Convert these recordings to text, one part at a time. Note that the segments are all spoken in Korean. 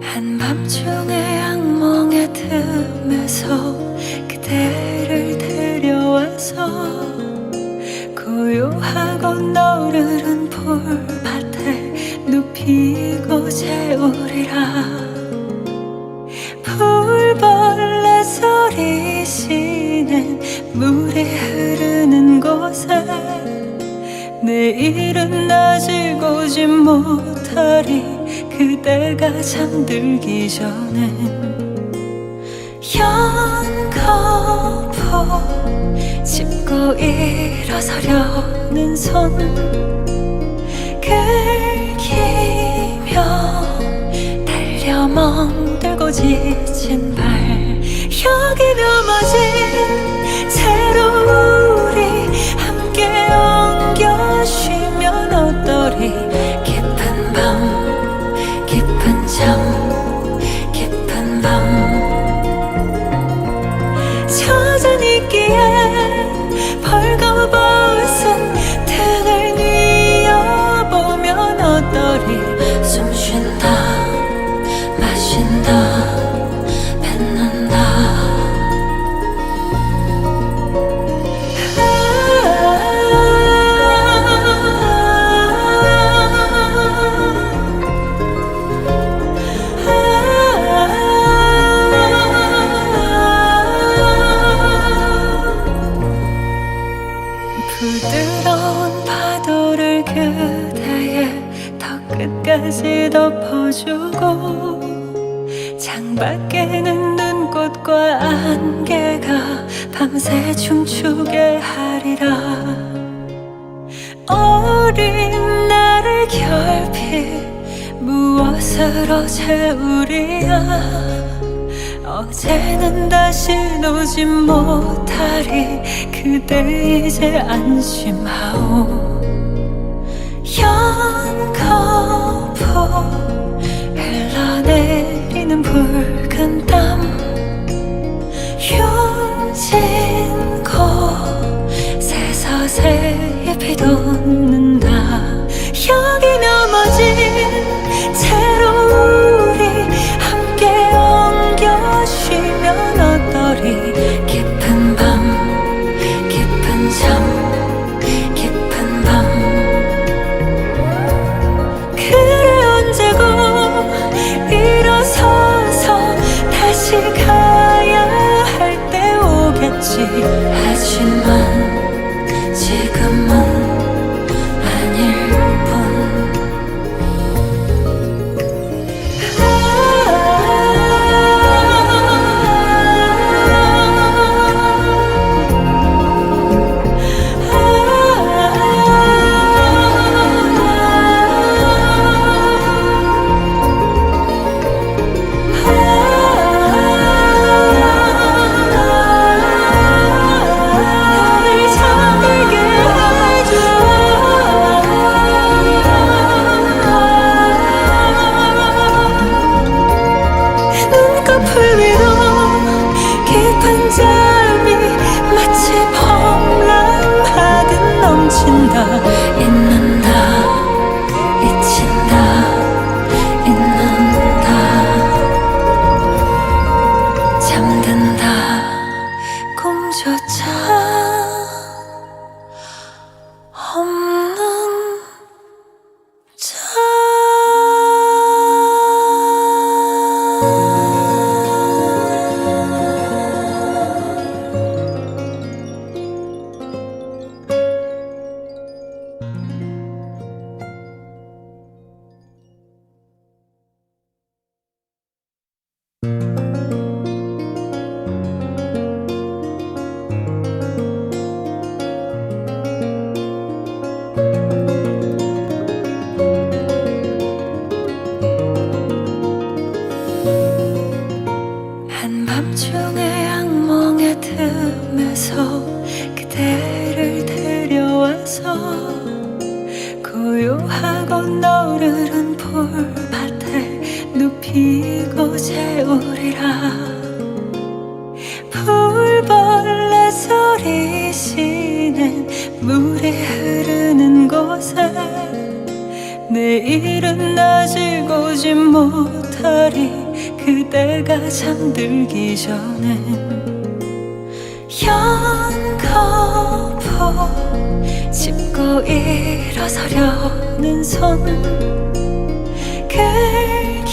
한밤중에 악몽의 틈에서 그대를 데려와서 고요하고 너르른 풀밭에 눕히고 재우리라. 풀벌레 소리 쉬는 물이 흐르는 곳에 내일은 나지고지 못하리. 그대가 잠들기 전에 연거푸 짚고 일어서려는 손 긁히며 달려 멍들고 지친 발 여기 넘어진 채로 우리 함께 엉겨 쉬면 어떠리. 깊은 밤 깊은 잠 깊은 밤 젖은 있기에 벌거벗은 등을 뉘어보면 어떠리. 숨 쉰다 마신다 뱉는다. 부드러운 파도를 그대의 턱 끝까지 덮어주고 창밖에는 눈꽃과 안개가 밤새 춤추게 하리라. 어린 나를 결핍 무엇으로 채우리야. 어제는 다시 오지 못하리. 그대 이제 안심하오. 연거푸 흘러내리는 붉은 땀 흉진 곳에 서서히 비돋는다. 여기 넘어진 채로 우리 함께 엉겨 쉬면 어떠리. 깊은 밤 깊은 잠 깊은 밤 그 눕히고 재우리라. 풀벌레 소리 쉬는 물이 흐르는 곳에 내일은 아직 오지 못하리. 그대가 잠들기 전엔 연거푸 짚고 일어서려는 손 긁히며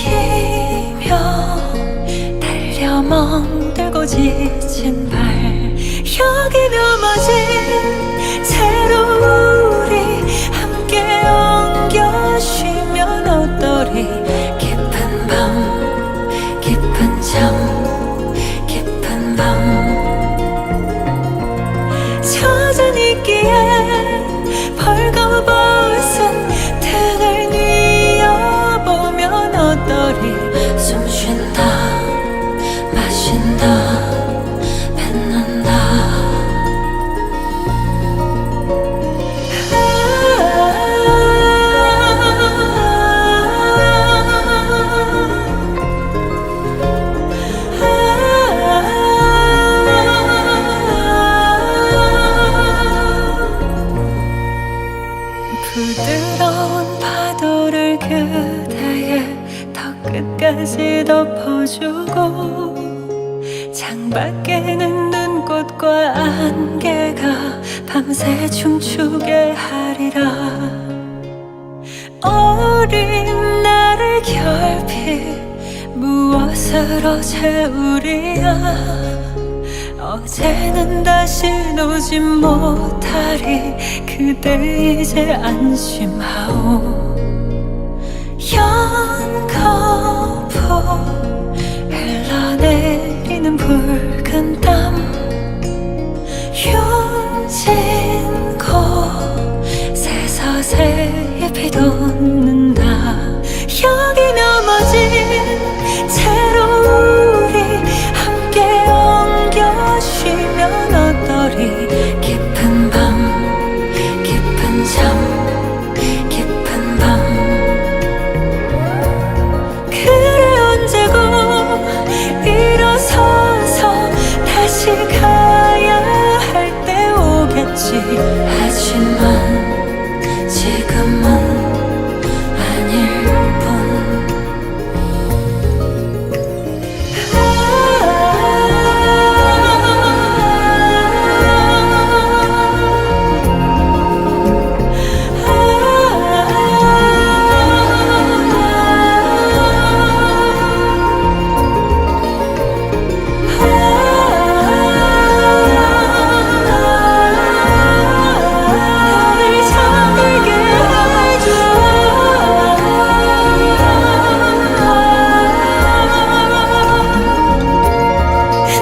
달려 멍들고 지친 발 여기 넘어진 채로 우리 함께 엉겨 쉬면 어떠리. 깊은 밤 깊은 잠 깊은 밤 젖은 있기에 벌거벗은 등을 뉘어보면 어떠리. 숨 쉰다 마신다 뱉는다. 부드러운 파도를 그대의 턱 끝까지 덮어주고 창밖에는 눈꽃과 안개가 밤새 춤추게 하리라. 어린 나를 결핍 무엇으로 채우리야. 어제는 다시 오지 못하리. 그대 이제 안심하오. 연거푸 흘러내리는 붉은 땀 흉진 곳에 서서히 돋는다. 여기 넘어진 채로 우리 함께 엉겨 쉬면 어떠리. 깊은 밤 깊은 잠 깊은 밤 그래 언제고 일어서서 다시 가야 할 때 오겠지. 하지만 지금은 아닐 뿐.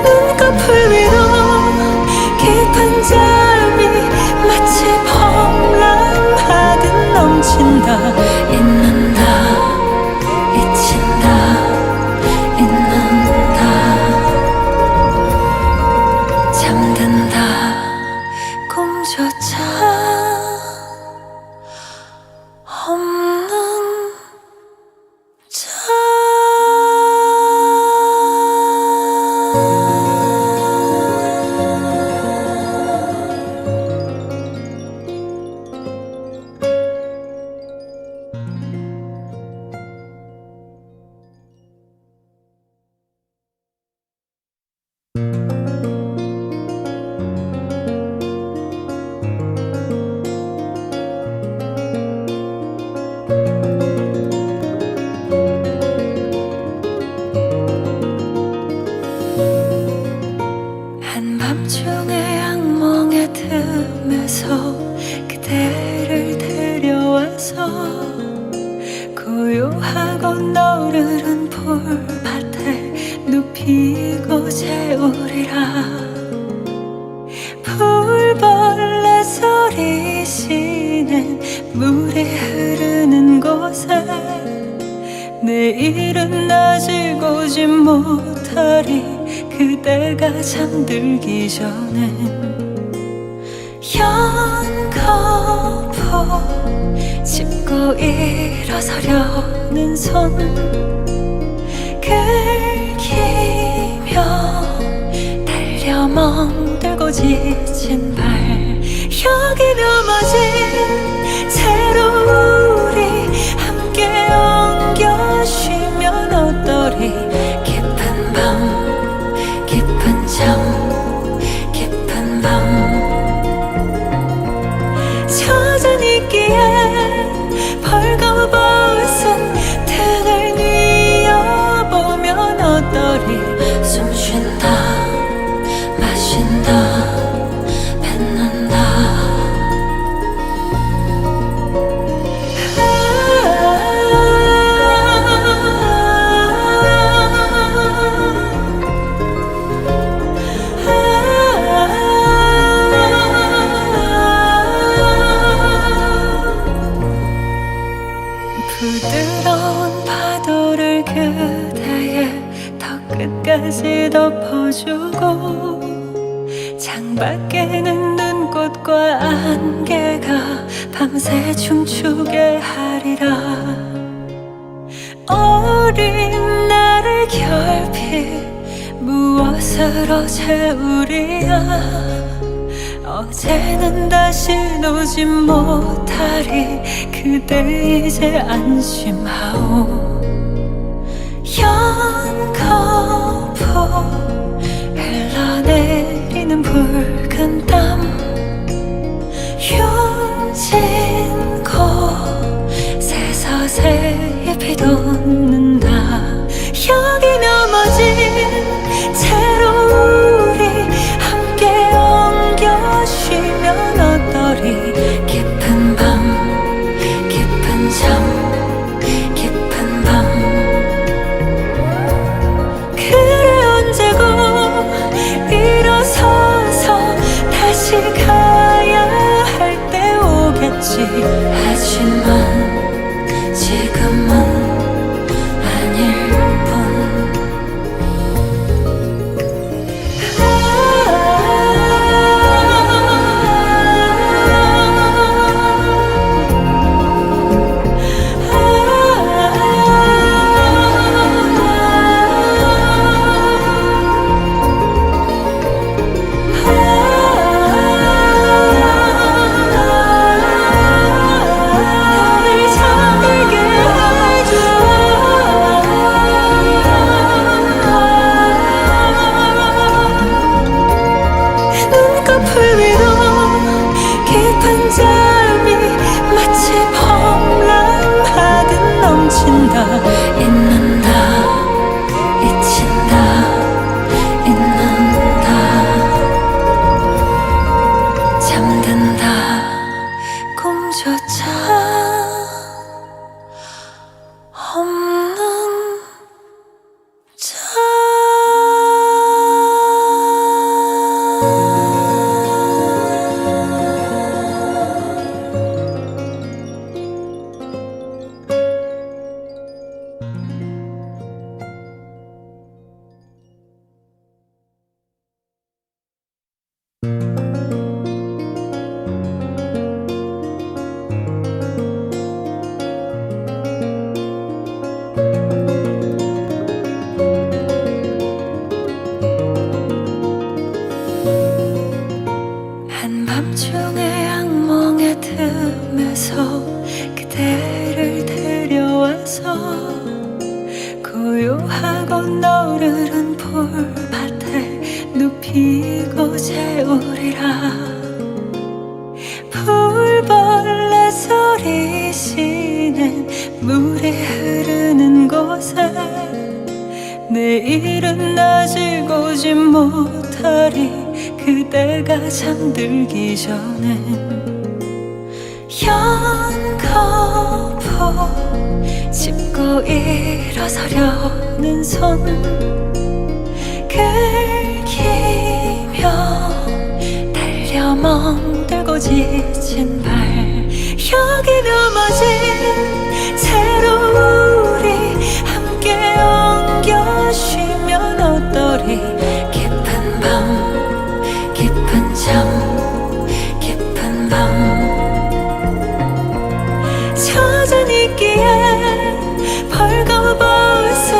눈꺼풀 위로 깊은 잠이 마치 폭랑하듯 넘친다. 잊는다 잊힌다 잊는다 잠든다 꿈조차 없는 잠. 한밤중에 악몽의 틈에서 그대를 데려와서 고요하고 너르른 풀밭에 눕히고 재우리라. 풀벌레 소리 쉬는 물이 흐르는 곳에 내일은 아직 오지 못하리. 그대가 잠들기 전엔 연거푸 짚고 일어서려는 손 긁히며 달려 멍들고 지친 발 여기 넘어진 채로 우리 함께 엉겨 쉬면 어떠리 깊은 밤 깊은 잠 깊은 밤 젖은 있기에 벌거벗은 등을 뉘어보면 어떠리 숨 쉰다 마신다 뱉는다 부드러운 파도를 그대의 턱 끝까지 덮어주고 창밖에는 눈꽃과 안개가 밤새 춤추게 하리라 어린 나를 결핍 무엇으로 채우리야 어제는 다시 놓지 못하리 그대 이제 안심하오 연거푸 흘러내리는 붉은 땀 흉진 곳에 서서히 비돋는다 여기 넘어진 채로 우리 함께 엉겨 쉬면 어떠리 깊은 밤 깊은 잠 깊은 밤 그래 언제고 일어서서 다시 가야 할 때 오겠지 하지만 지금은 아닐 뿐 잊는다 잊힌다 잊는다 잠든다 꿈조차 없는 한밤중에 악몽의 틈에서 그대를 데려와서 고요하고 너르른 풀밭에 눕히고 재우리라 풀벌레 소리 쉬는 물이 흐르는 곳에 내일은 아직 오지 못하리 그대가 잠들기 전에 연거푸 짚고 일어서려는 손 긁히며 달려 멍들고 지친 발 여기 넘어진 채로 우리 함께 엉겨 쉬면 어떠리 깊은 밤 깊은 잠 깊은 밤 젖은 있기에 벌거벗은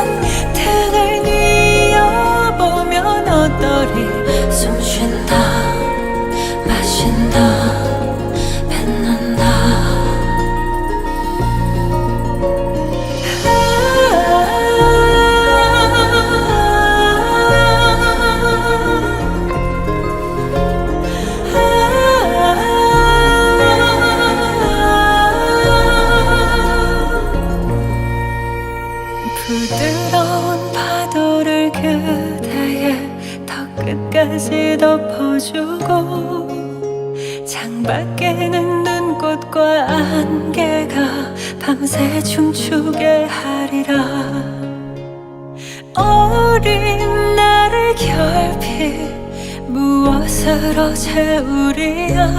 부드러운 파도를 그대의 턱 끝까지 덮어주고 창밖에는 눈꽃과 안개가 밤새 춤추게 하리라. 어린 나를 결핍 무엇으로 채우리야.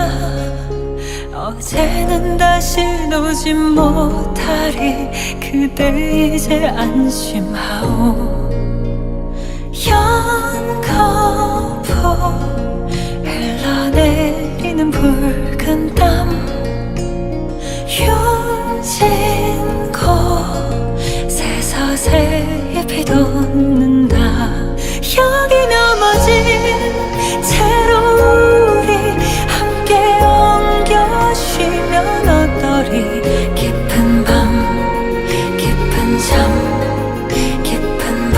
어제는 다시 오지 못하리. 그대 이제 안심하오. 연거푸 흘러내리는 붉은 땀 흉진 곳 새서새에 비돋는다. 여기 넘어진 채로 우리 함께 엉겨쉬면 어떠리. 깊은 밤 깊은 잠 깊은 밤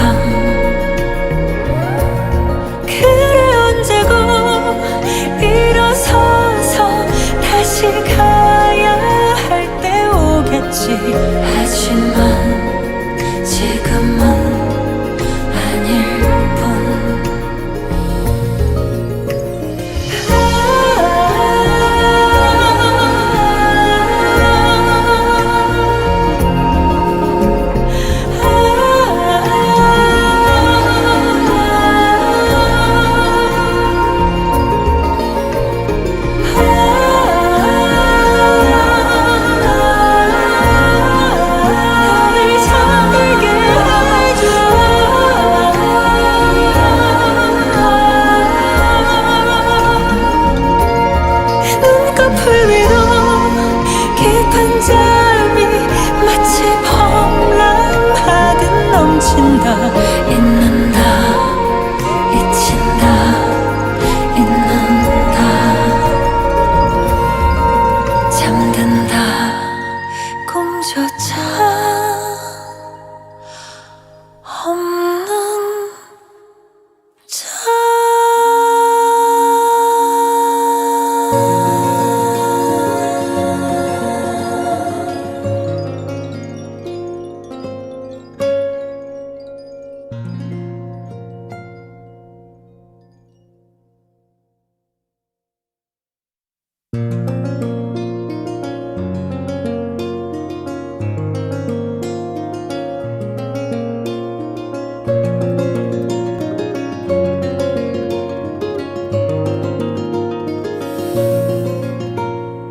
그래 언제고 일어서서 다시 가야 할 때 오겠지. 하지만 지금은 아닐 뿐. 눈꺼풀 위로 깊은 잠이 마치 폭랑하듯 넘친다. 잊는다 잊힌다 잊는다 잠든다 꿈조차 없는 잠.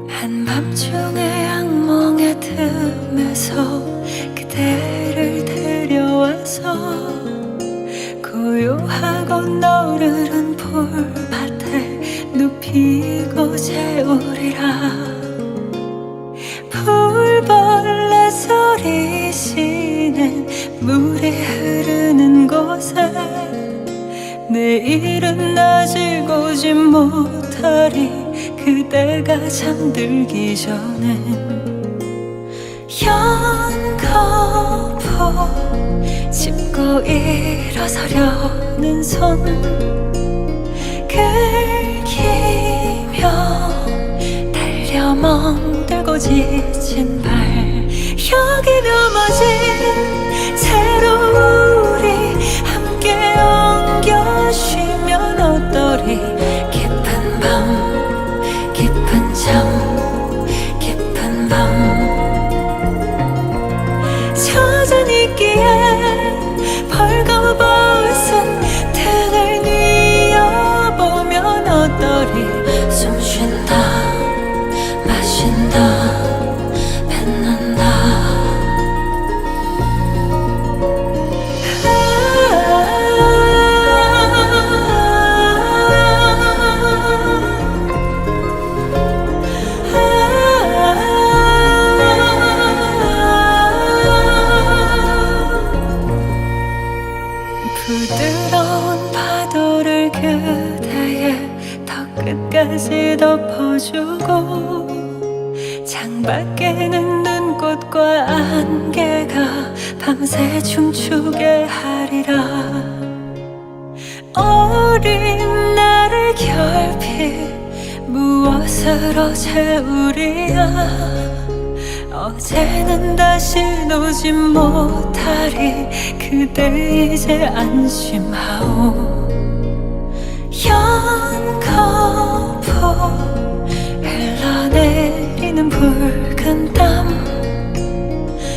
한밤중에 악몽의 틈에서 그대를 데려와서 고요하고 너르른 풀밭에 눕히고 재우리라. 풀벌레 소리 쉬는 물이 흐르는 곳에 내일은 아직 오지 못하리. 그대가 잠들기 전에 연거푸 짚고 일어서려는 손 긁히며 달려 멍들고 지친 발. 여기 넘어진 채로 우리 함께 엉겨쉬면 어떠리. 깊은 밤 깊은 잠 깊은 밤 젖은 있기에 벌거벗은 등을 뉘어보면 어떠리. 숨 쉰다 마신다 뱉는다. 부드러운 파도를 그대의 턱 끝까지 덮어주고 창밖에는 눈꽃과 안개가 밤새 춤추게 하리라. 어린 나를 결핍 무엇으로 채우리야. 어제는 다시 오지 못하 못하리 그대 이제 안심하오 연거푸 흘러내리는 붉은 땀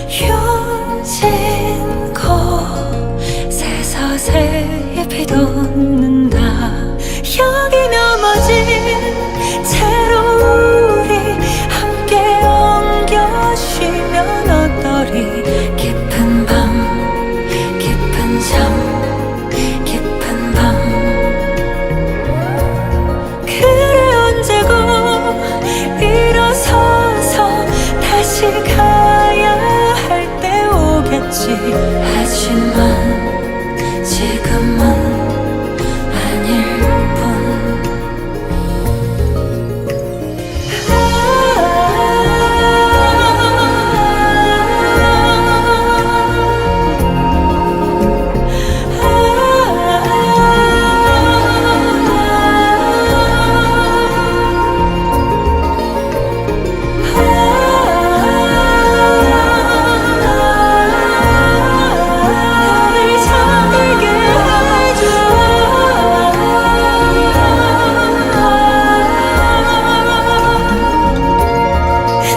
흉진고 새서새이 비돋는다 여기 넘어진 채로 우리 함께 엉겨 쉬면 어떠리 깊은 밤 깊은 잠 깊은 밤 그래 언제고 일어서서 다시 가야 할 때 오겠지 하지만 지금은 아닐 뿐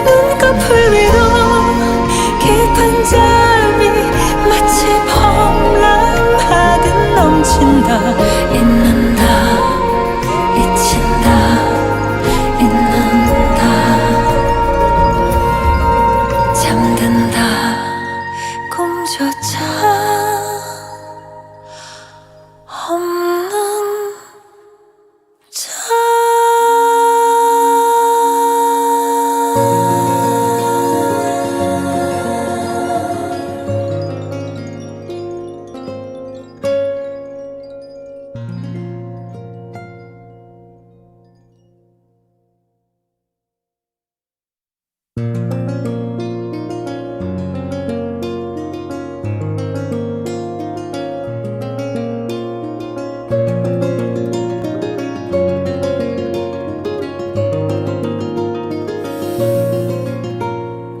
눈꺼풀 위로 깊은 잠이 마치 펑랑하듯 넘친다 잊는다 잊힌다 잊는다 잠든다 꿈조차 없는 잠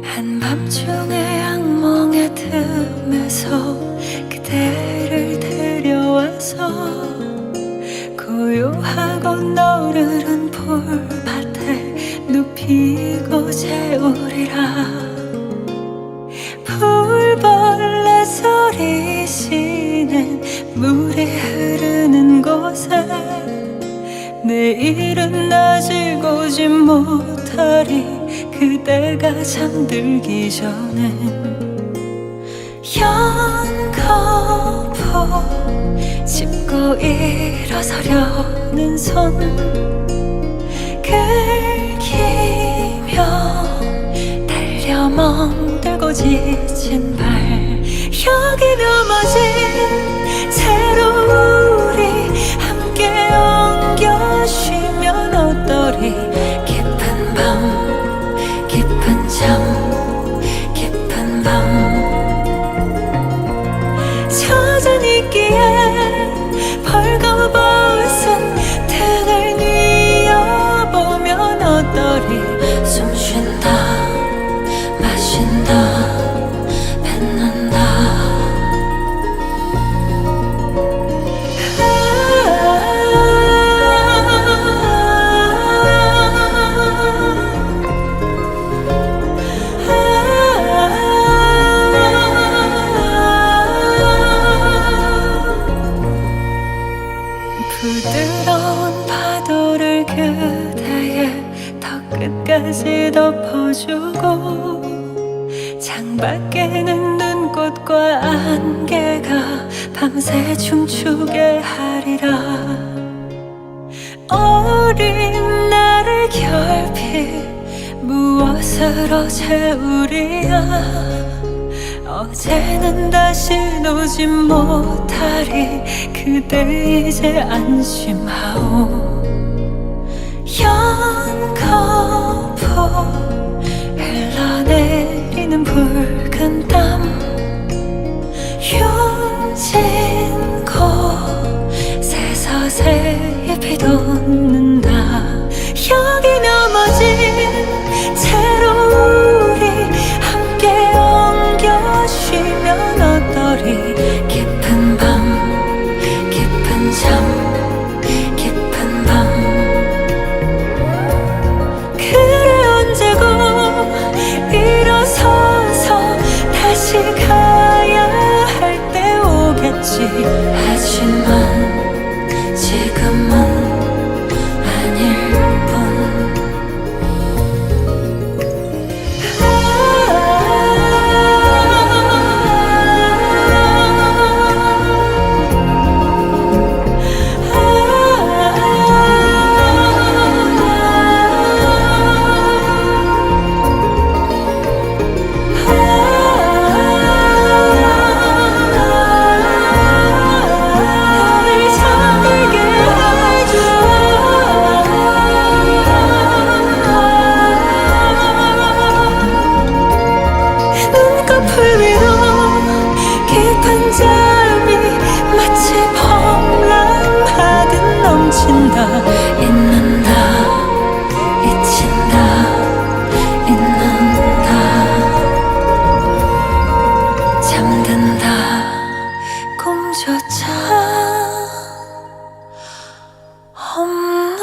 한밤중에 악몽의 틈에서 그대를 데려와서 고요하고 너르른 풀밭에 눕히고 재우리라 풀벌레 소리 쉬는 물이 흐르는 곳에 내일은 아직 오지 못하리 그대가 잠들기 전에 연거푸 짚고 일어서려는 손 긁히며 달려 멍들고 지친 발 여기 넘어진 채로 우리 함께 엉겨 쉬면 어떠리 깊은 밤 깊은 잠 깊은 밤 젖은 있기에 벌거벗은 등을 뉘어보면 어떠리 숨 쉰다 마신다 뱉는다 부드러운 파도를 그대의 턱 끝까지 덮어주고 창밖에는 눈꽃과 안개가 밤새 춤추게 하리라 어린 나를 결핍 무엇으로 채우리야 어제는 다시 오지 못하리 그대 이제 안심하오 연거푸 흘러내리는 붉은 땀 흉진고 새서새이 비돋는다 여기 넘어진 채로 우리 함께 엉겨 쉬면 어떠 잠이 마치 범람하듯 넘친다. 잊는다 잊힌다 잊는다 잠든다 꿈조차 없는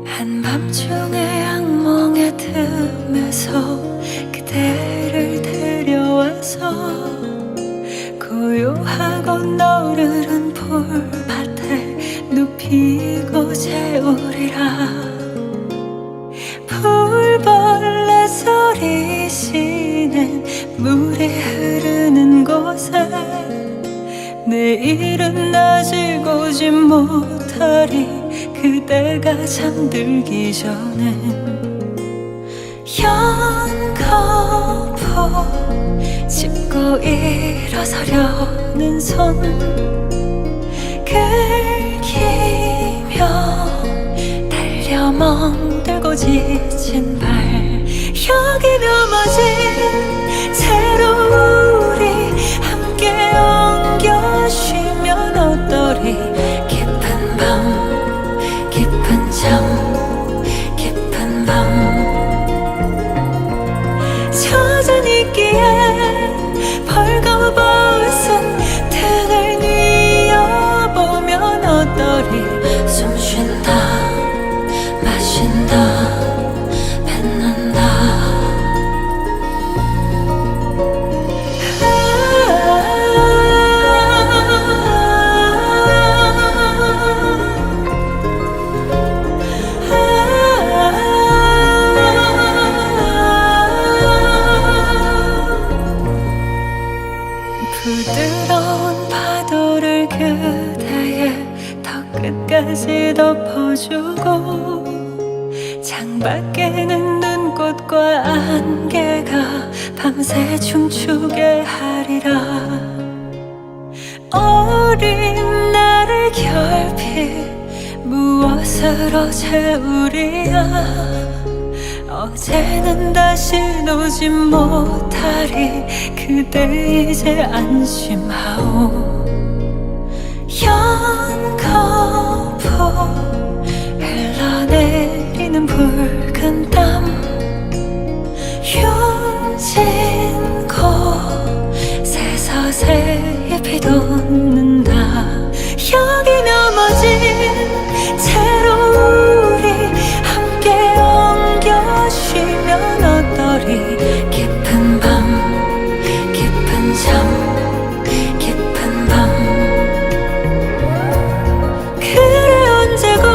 한밤중에 악몽의 틈에서 그대를 데려와서 고요하고 너르른 풀밭에 눕히고 재우리라. 풀벌레 소리 쉬는 물이 흐르는 곳에 내일은 아직 오지 못하리. 그대가 잠들기 전엔 연거푸 짚고 일어서려는 손 긁히며 달려 멍들고 지친 발 여기 넘어진 채로 우리 함께 엉겨 쉬면 어떠리. 깊은 밤 깊은 잠 깊은 밤 젖은 이끼에 벌거벗은 등을 뉘어보면 어떠리. 숨 쉰다 마신다 뱉는다 부드러운 파도를 그대의 턱 끝까지 덮어주고 창밖에는 눈꽃과 안개가 밤새 춤추게 하리라. 어린 나를 결핍 무엇으로 채우리야. 어제는 다시 오지 못하리. 그대 이제 안심하오. 연거푸 흘러내리는 붉은 땀 흉진 곳에서 잎이 돋는다. 여기 넘어진 채로 우리 함께 엉겨 쉬면 어떠리. 깊은 밤 깊은 잠 깊은 밤 그래 언제고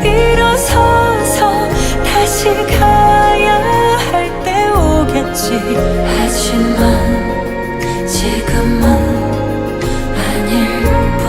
일어서서 다시 가야 할 때 오겠지. 하지만 지금은 아닐 뿐.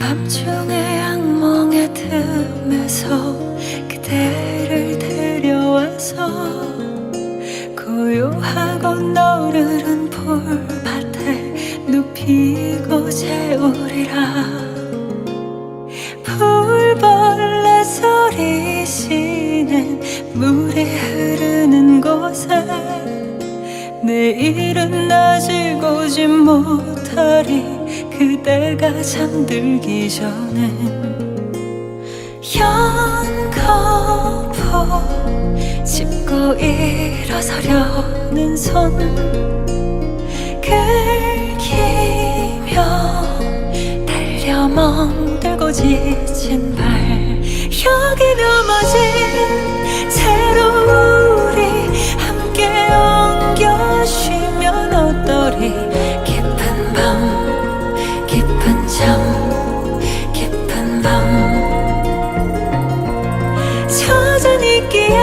한밤중에 악몽의 틈에서 그대를 데려와서 고요하고 너르른 풀밭에 눕히고 재우리라. 풀벌레 소리 쉬는 물이 흐르는 곳에 내일은 아직 오지 못하리. 그대가 잠들기 전에 연거푸 짚고 일어서려는 손 긁히며 달려 멍들고 지친 발 여기 넘어진 채로 우리 함께 엉겨 쉬면 어떠리. 깊은 밤 깊은 잠 깊은 밤 젖은 있기에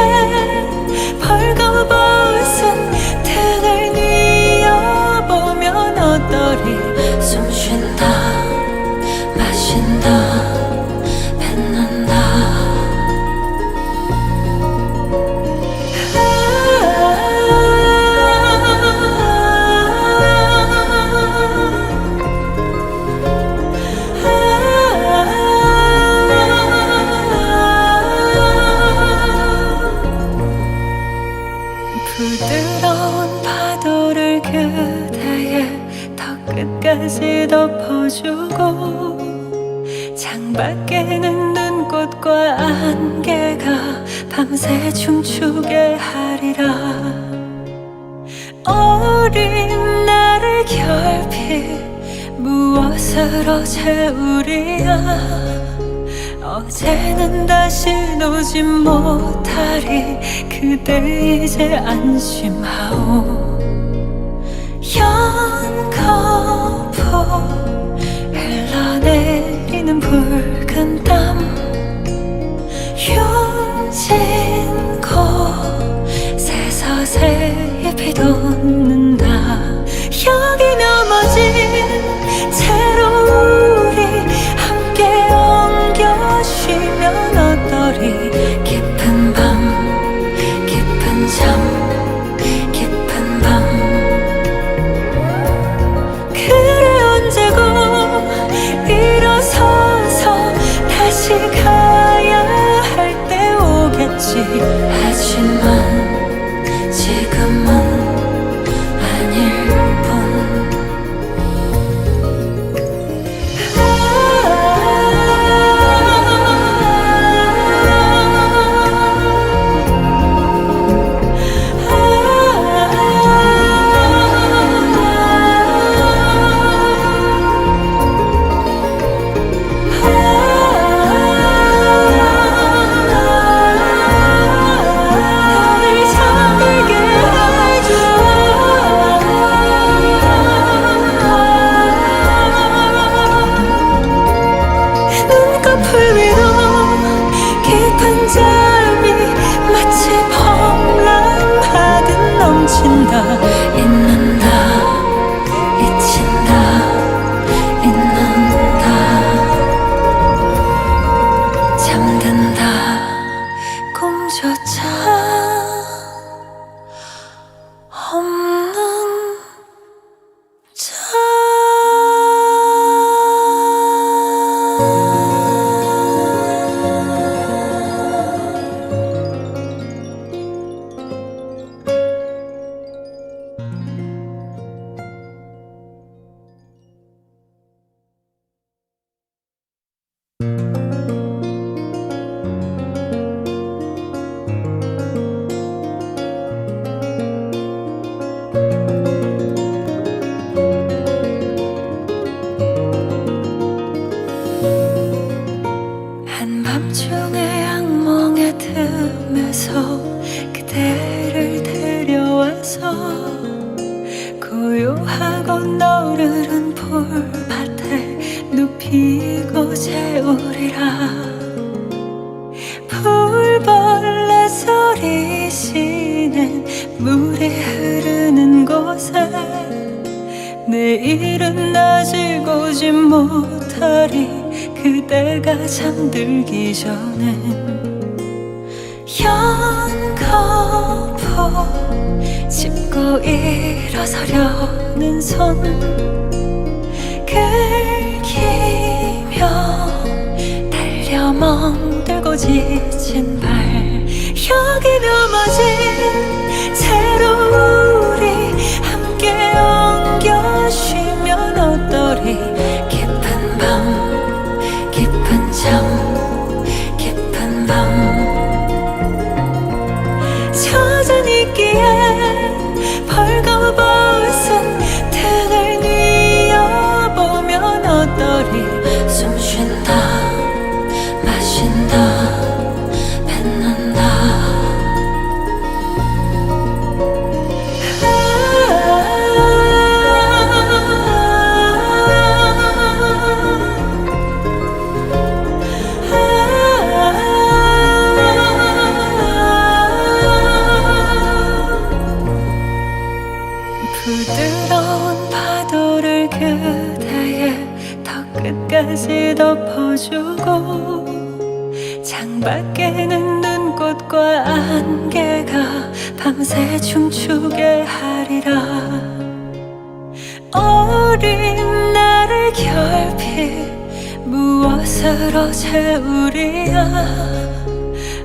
벌거벗은 등을 뉘어보면 어떠리. 숨 쉰다 마신다 뱉는다. 부드러운 파도를 그대의 턱 끝까지 덮어주고 창밖에는 눈꽃과 안개가 밤새 춤추게 하리라. 어린 나를 결핍 무엇으로 채우리야. 어제는 다시 오지 못하리. 그대 이제 안심하오. 연거푸 흘러내리는 붉은 땀 흉진 곳에 서서히 비돋는다. 여기 넘어진 채로 우리 함께 엉겨 쉬면 어떠리. 깊은 밤 깊은 잠 깊은 밤 그래 언제고 일어서서 다시 가야 할 때 오겠지. 하지만 지금은 아닐 뿐. 눈꺼풀 위로 깊은 잠이 마치 폭랑하듯 넘친다. 잊는다 잊힌다 잊는다 잠든다 꿈조차 없는 한밤중에 악몽의 틈에서 그대를 데려와서 고요하고 너르른 풀밭에 눕히고 재우리라. 풀벌레 소리 쉬는 물이 흐르는 곳에 내일은 아직 오지 못하리. 그대가 잠들기 전엔 연거푸 짚고 일어서려는 손 긁히며 달려 멍들고 지친 발 여기 넘어진 채로 우리 함께 엉겨 쉬면 어떠리 깊은 밤 깊은 잠 깊은 밤 젖은 있기에 벌거벗은 등을 뉘어보면 어떠리 숨 쉰다 마신다 뱉는다 부드러운 파도를 그대의 턱 끝까지 덮어주고 창밖에는 눈꽃과 안개가 밤새 춤추게 하리라 어린 나를 결핍 무엇으로 채우리야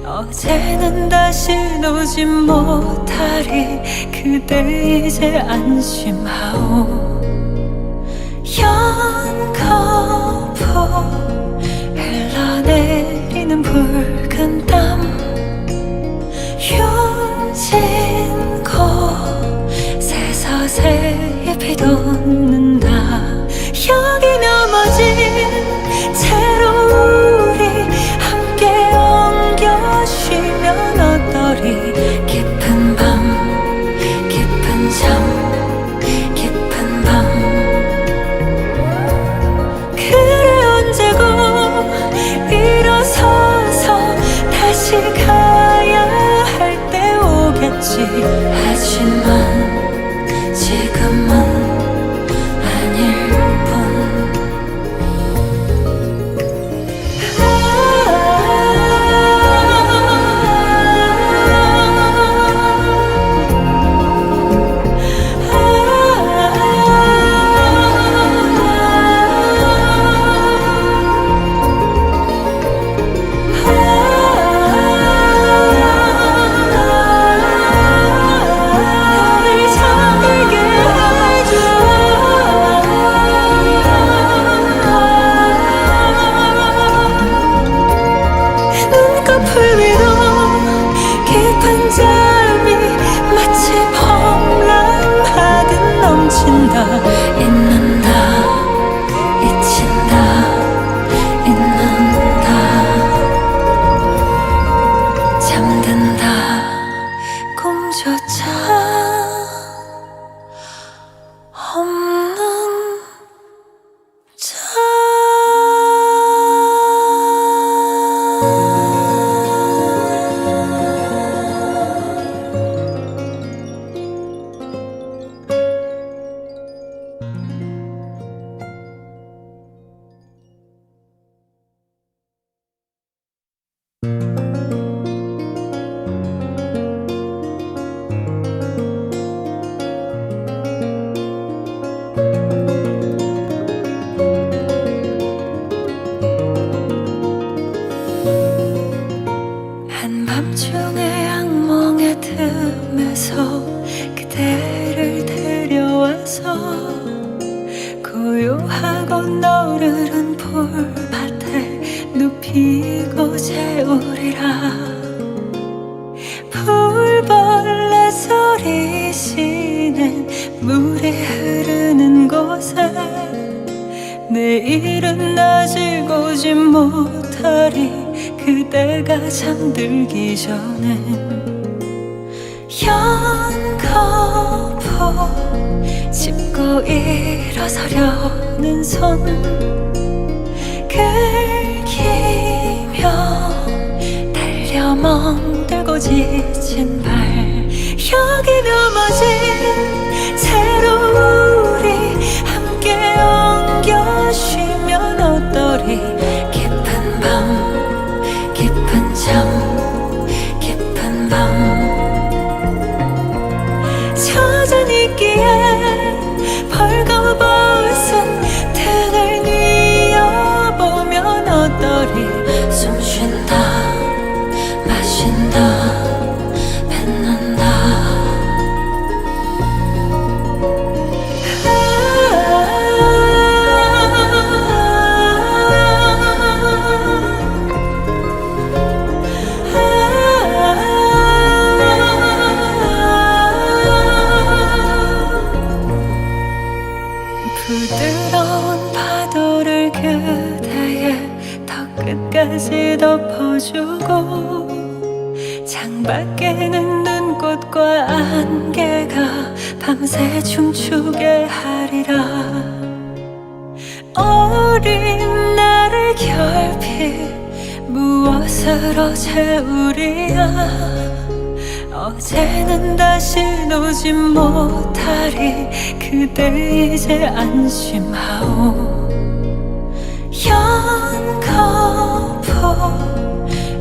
어제는 다시 놓지 못하리 그대 이제 안심하오 연거푸 흘러내리는 붉은 땀 흉진 곳에 서서히 비돋는다 여기 넘어진 채로 우리 함께 엉겨 쉬면 어떠리 깊은 밤 깊은 잠 깊은 밤 그래 언제고 일어서서 다시 가야 할 때 오겠지 하지만 지금은 아닐 뿐 눈꺼풀 위로 깊은 잠이 마치 펑랑하듯 넘친다 잊는다 잊힌다 잊는다 잠든다 꿈조차 없는 잠 한밤중에 악몽의 틈에서 그대를 데려와서 고요하고 너르른 풀밭에 눕히고 재우리라 풀벌레 소리 쉬는 물이 흐르는 곳에 내일은 아직 오지 못하리 그대가 잠들기 전엔 연거푸 짚고 일어서려는 손 긁히며 달려 멍들고 지친 발 여기 넘어진 채로 우리 함께 엉겨 쉬면 어떠리 끝까지 덮어주고 창밖에는 눈꽃과 안개가 밤새 춤추게 하리라. 어린 나를 결핍 무엇으로 채우리야. 어제는 다시 놓지 못하리. 그대 이제 안심하오. 연거푸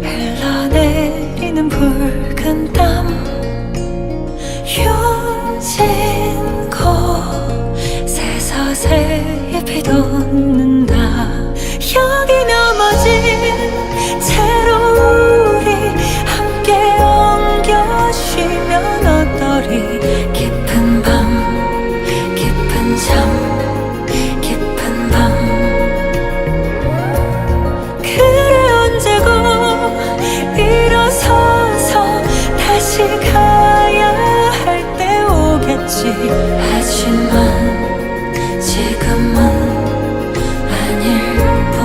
흘러내리는 붉은 땀 흉진 곳에 서서히 비돋는다. 여기 넘어진 채로 우리 함께 엉겨 쉬면 어떠리. 깊은 밤 깊은 잠 깊은 밤 그래 언제고 일어서서 다시 가야 할 때 오겠지. 하지만 지금은 아닐 뿐.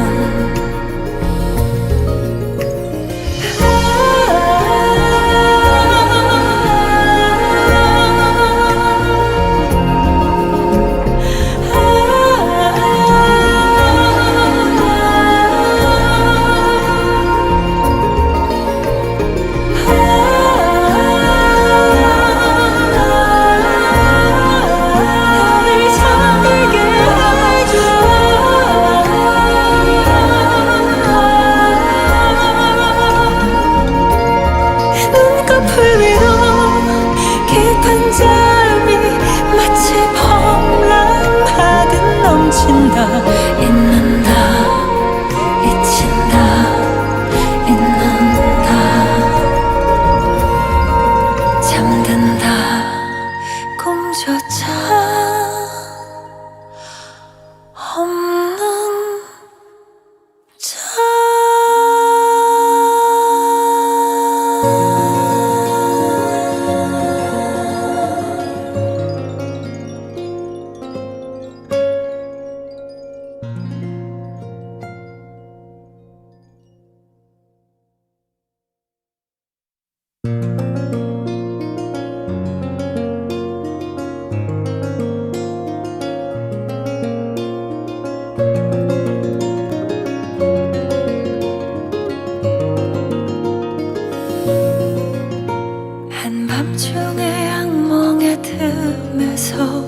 한밤중에 악몽의 틈에서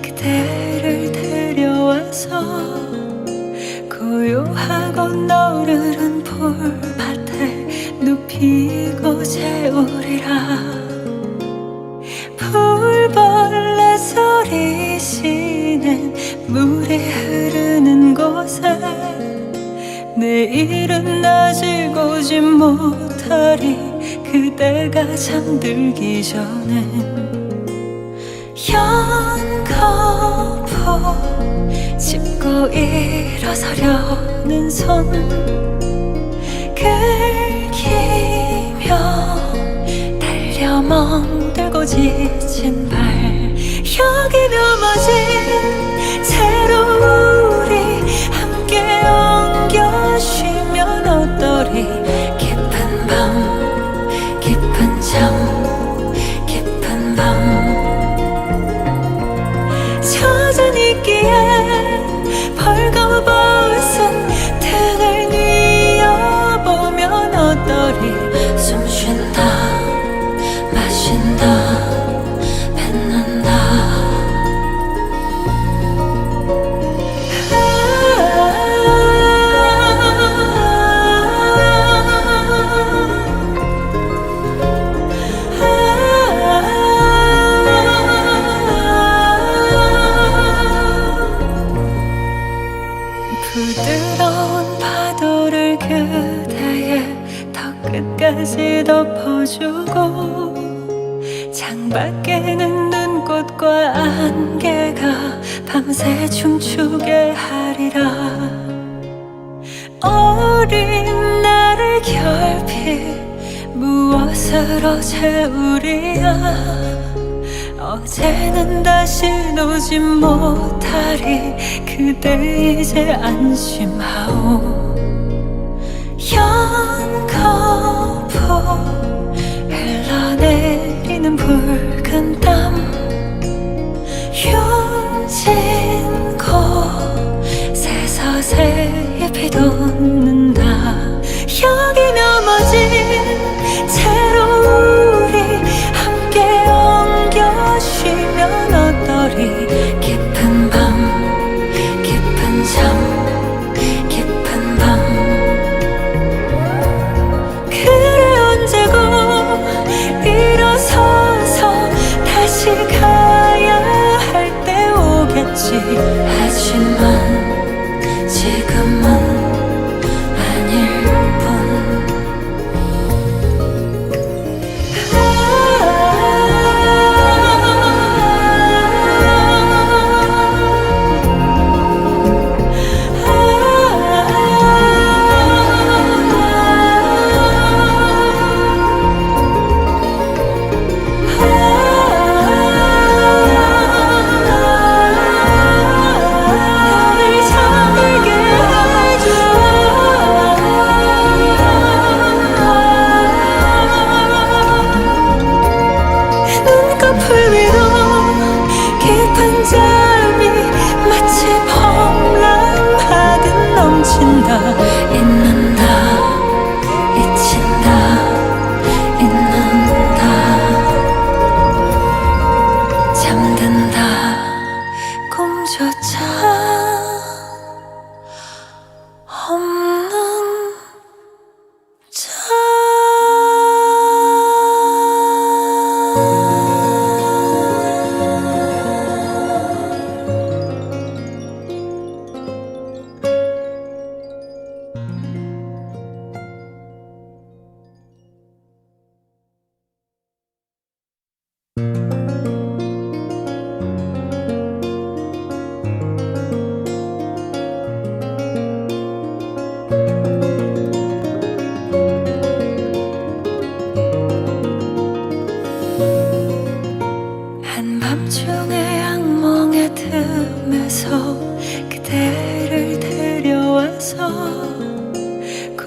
그대를 데려와서 고요하고 너르른 풀밭에 눕히고 재우리라. 풀벌레 소리 쉬는 물이 흐르는 곳에 내일은 아직 오지 못하리. 그대가 잠들기 전에 연거푸 짚고 일어서려는 손 긁히며 달려 멍들고 지친 발 여기 넘어진 채로 우리 함께 엉겨 쉬면 어떠리. 깊은 밤 깊은 잠 깊은 밤 젖은 있기에 벌거벗은 등을 뉘어보면 어떠리. 숨 쉰다 마신다 뱉는다. 부드러운 파도를 그대의 턱 끝까지 덮어주고 창밖에는 눈꽃과 안개가 밤새 춤추게 하리라. 어린 나를 결핍 무엇으로 채우리야. 어제는 다시 놓지 못하리. 그대 이제 안심하오.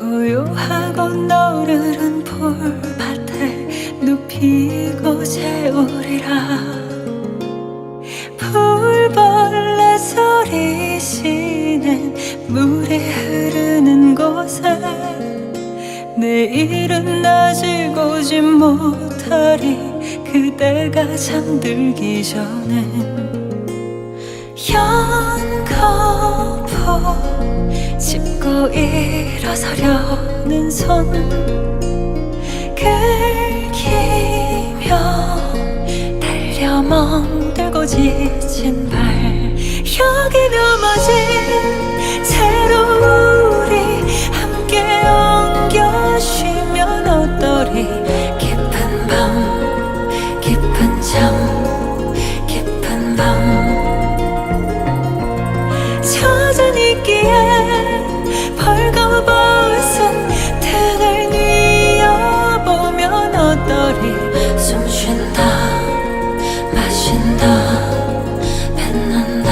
고요하고 너르른 풀밭에 눕히고 재우리라. 풀벌레 소리 쉬는 물이 흐르는 곳에 내일은 아직 오지 못하리. 그대가 잠들기 전에 연거푸 짚고 일어서려는 손 긁히며 달려 멍들고 지친 발 여기 넘어진 채로 우리 함께 엉겨 쉬면 어떠리. 깊은 밤 깊은 잠 깊은 밤 젖은 있기에 벌거벗은 등을 뉘어보면 어떠리. 숨 쉰다 마신다 뱉는다.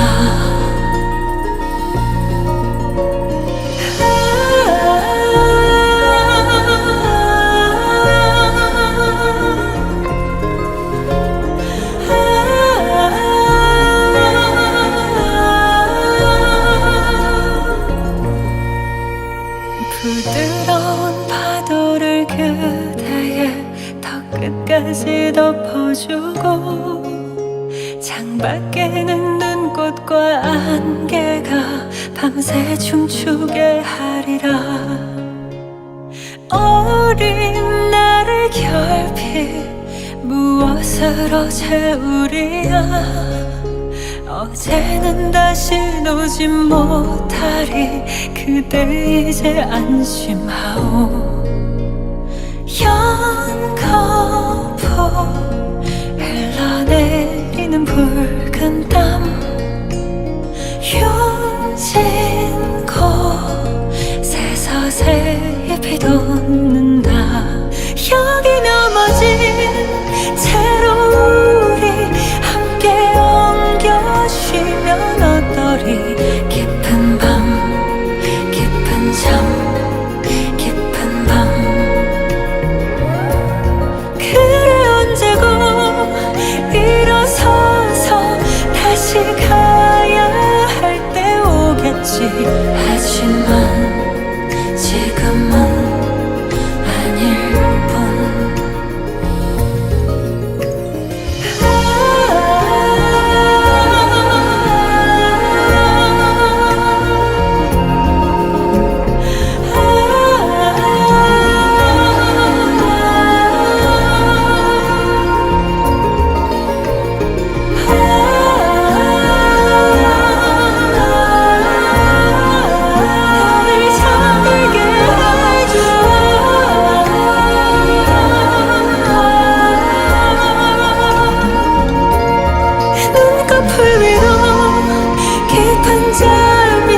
부드러운 파도를 그대의 턱 끝까지 덮어주고 창밖에는 눈꽃과 안개가 밤새 춤추게 하리라. 어린 나를 결핍 무엇으로 채우리야. 어제는 다시 오지 못하리. 그대 이제 안심하오. 연거푸 흘러내리는 붉은 땀 흉진 곳에 서서히 비돋는다. 여기 넘어진 채로 우리 함께 엉겨 쉬면 어떠리. 깊은 밤 깊은 잠 깊은 밤 그래 언제고 일어서서 다시 가야 할 때 오겠지. 하지만 지금은 아닐 뿐. 눈꺼풀 위로 깊은 잠이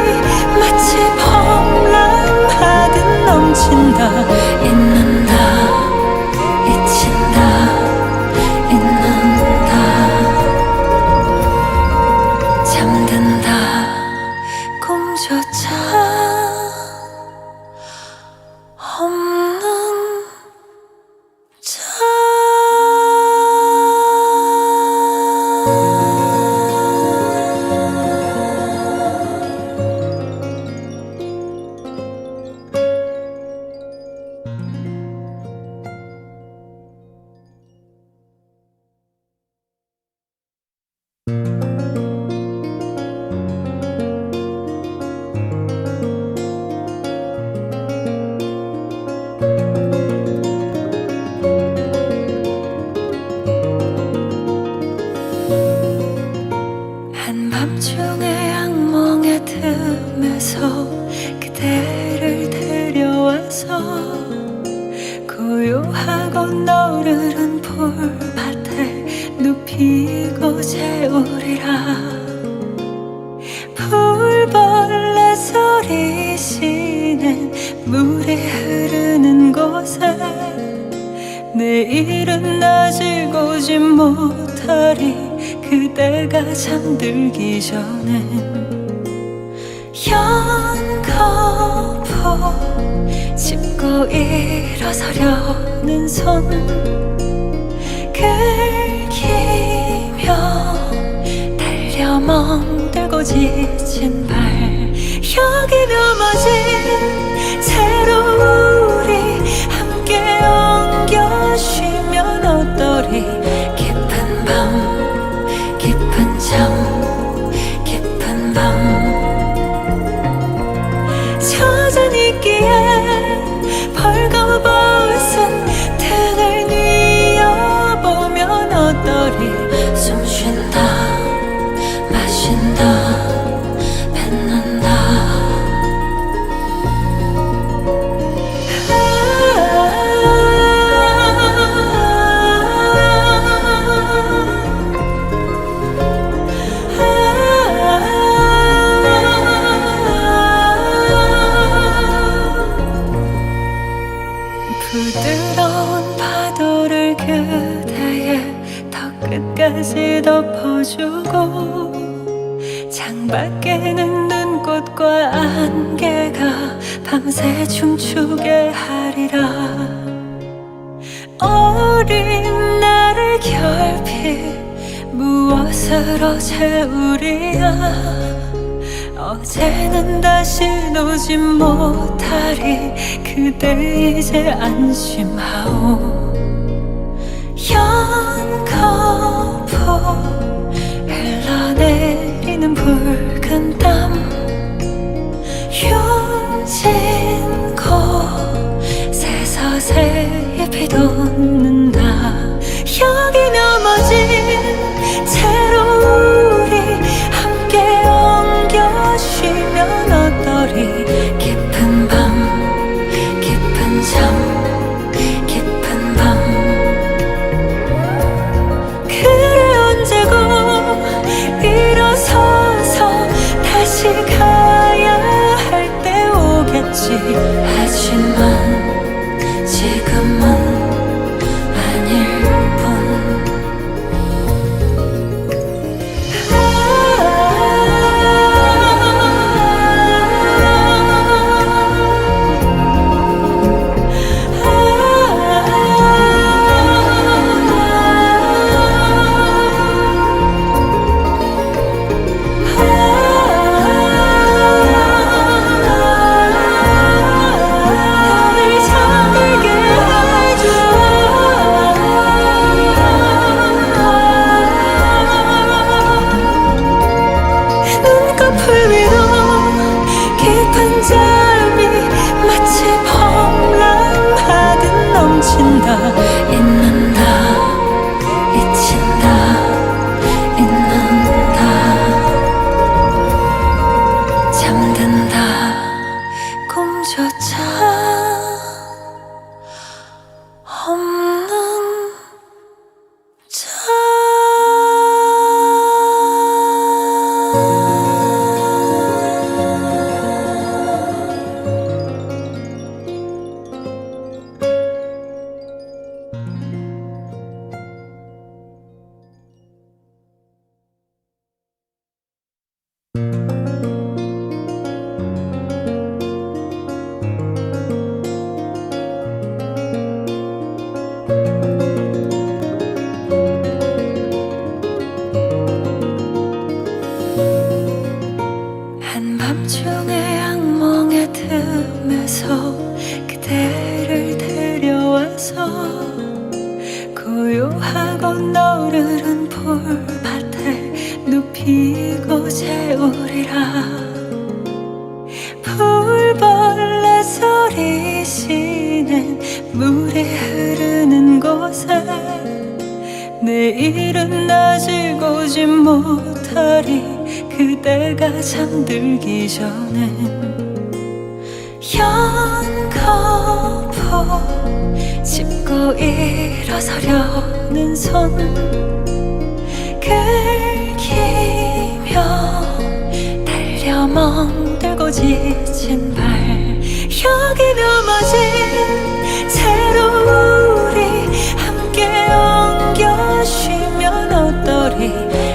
마치 폭랑하듯 넘친다. 있는다 잊힌다 있는다 잠든다 꿈조차 없는 한밤중에 악몽의 틈에서 그대를 데려와서 고요하고 너르른 풀밭에 눕히고 재우리라. 풀벌레 소리 쉬는 물이 흐르는 곳에 내일은 아직 오지 못하리. 그대가 잠들기 전에 연거푸 손 긁히며 달려 멍들고 지친 발 여기 넘어진 채로 우리 함께 엉겨 쉬면 어떠리 깊은 밤 깊은 잠 깊은 밤 젖은 있기에 벌거벗은 등을 뉘어보면 어떠리 숨 쉰다 마신다 뱉는다 부드러운 파도를 그대의 턱 끝까지 덮어주고 창밖에는 눈꽃과 안개가 밤새 춤추게 하리라 어린 나를 결핍 무엇으로 채우리야 어제는 다시 놓지 못하리 그대 이제 안심하오 연거푸 흘러내리는 붉은 땀 흉진 곳에 서서히 비돋는다 여기 넘어진 채로 우리 함께 엉겨 쉬면 어떠리 깊은 밤 깊은 잠 깊은 밤 그래 언제고 일어서서 다시 가야 할 때 오겠지 하지만 지금은 아닐 뿐 눈꺼풀 위로 깊은 잠이 마치 펑랑하듯 넘친다 잊는다 잊힌다 잊는다 잠든다 꿈조차 없는 한밤중에 악몽의 틈에서 그대를 데려와서 고요하고 너르른 풀밭에 눕히고 재우리라 풀벌레 소리 쉬는 물이 흐르는 곳에 내일은 아직 오지 못하리 그대가 잠들기 전에 연거푸 짚고 일어서려는 손 긁히며 달려 멍들고 지친 발 여기 넘어진 채로 우리 함께 엉겨 쉬면 어떠리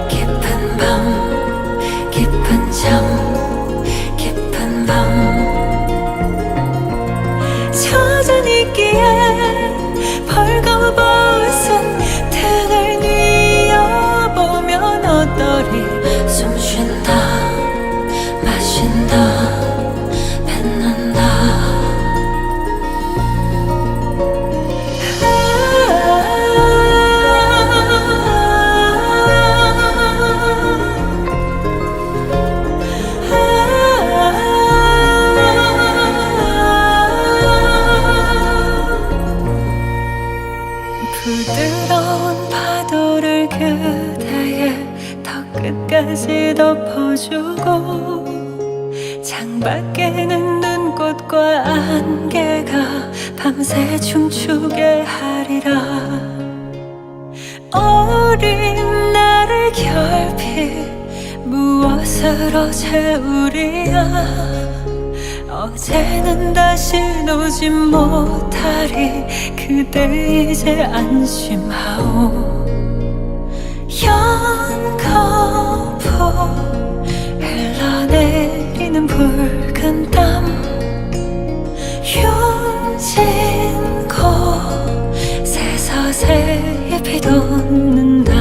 깊은 밤 깊은 잠 깊은 밤 젖은 있기에 벌 벌쓴 등을 뉘어보면 어떠리 숨 쉰다 마신다 뱉는다 부드러운 파도를 그대의 턱 끝까지 덮어주고 창밖에는 눈꽃과 안개가 밤새 춤추게 하리라 어린 나를 결핍 무엇으로 채우리야 어제는 다시 놓지 못하리 그대 이제 안심하오 연거푸 흘러내리는 붉은 땀 흉진 곳에 서서히 비돋는다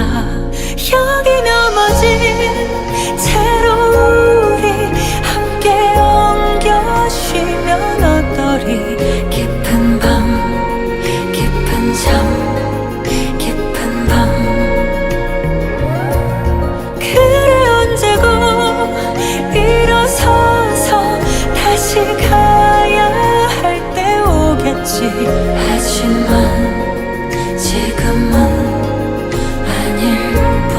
여기 넘어진 채로 우리 함께 엉겨쉬면 어떠리 깊은 밤 깊은 잠 깊은 밤 그래 언제고 일어서서 다시 가야 할 때 오겠지 하지만 지금은 아닐 뿐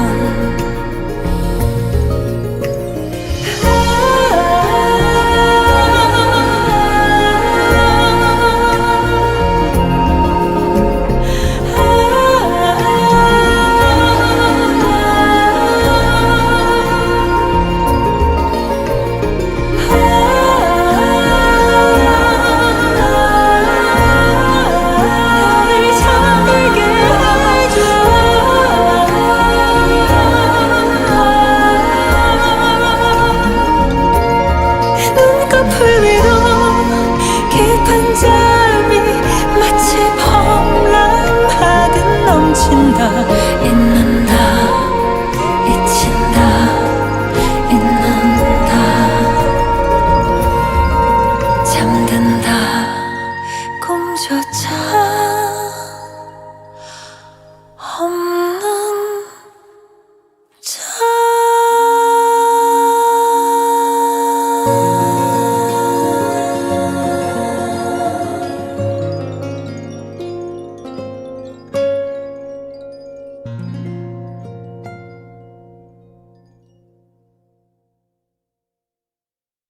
눈꺼풀 위로 깊은 잠이 마치 펑랑하듯 넘친다